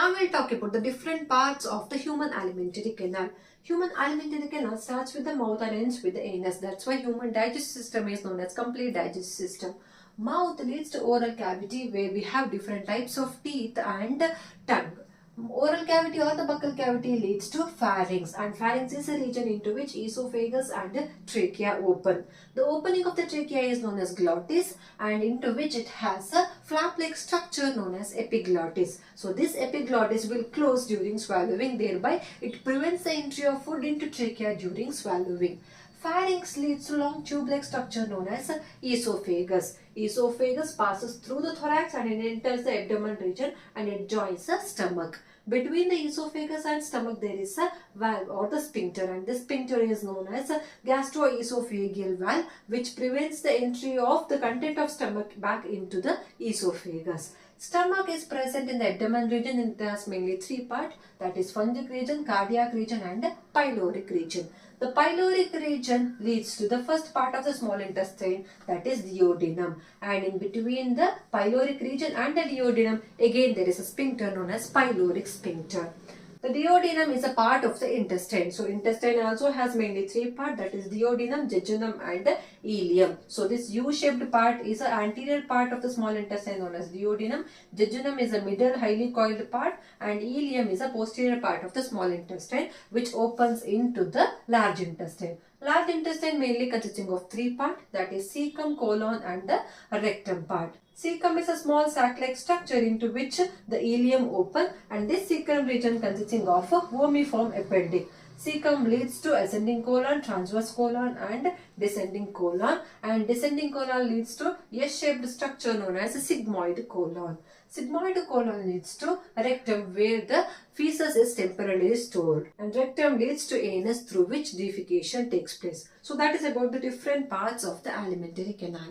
Now we'll talk about the different parts of the human alimentary canal. Human alimentary canal starts with the mouth and ends with the anus. That's why human digestive system is known as complete digestive system. Mouth leads to oral cavity where we have different types of teeth and tongue. Oral cavity or the buccal cavity leads to pharynx, and pharynx is a region into which esophagus and trachea open. The opening of the trachea is known as glottis, and into which it has a flap-like structure known as epiglottis. So this epiglottis will close during swallowing, thereby it prevents the entry of food into trachea during swallowing. Pharynx leads to long tube-like structure known as esophagus. Esophagus passes through the thorax and it enters the abdomen region and it joins the stomach. Between the esophagus and stomach there is a valve or the sphincter, and this sphincter is known as a gastroesophageal valve, which prevents the entry of the content of stomach back into the esophagus. Stomach is present in the abdomen region and it has mainly three parts, that is fungic region, cardiac region and pyloric region. The pyloric region leads to the first part of the small intestine, that is duodenum, and in between the pyloric region and the duodenum again there is a sphincter known as pyloric sphincter. The duodenum is a part of the intestine. So intestine also has mainly three parts, that is duodenum, jejunum and ileum. So this U-shaped part is the anterior part of the small intestine known as duodenum. Jejunum is a middle highly coiled part and ileum is a posterior part of the small intestine which opens into the large intestine. Large intestine mainly consisting of three parts, that is cecum, colon and the rectum part. Cecum is a small sac-like structure into which the ileum open, and this cecum region consisting of a vermiform appendix. Cecum leads to ascending colon, transverse colon and descending colon, and descending colon leads to S-shaped structure known as a sigmoid colon. Sigmoid colon leads to rectum where the feces is temporarily stored, and rectum leads to anus through which defecation takes place. So that is about the different parts of the alimentary canal.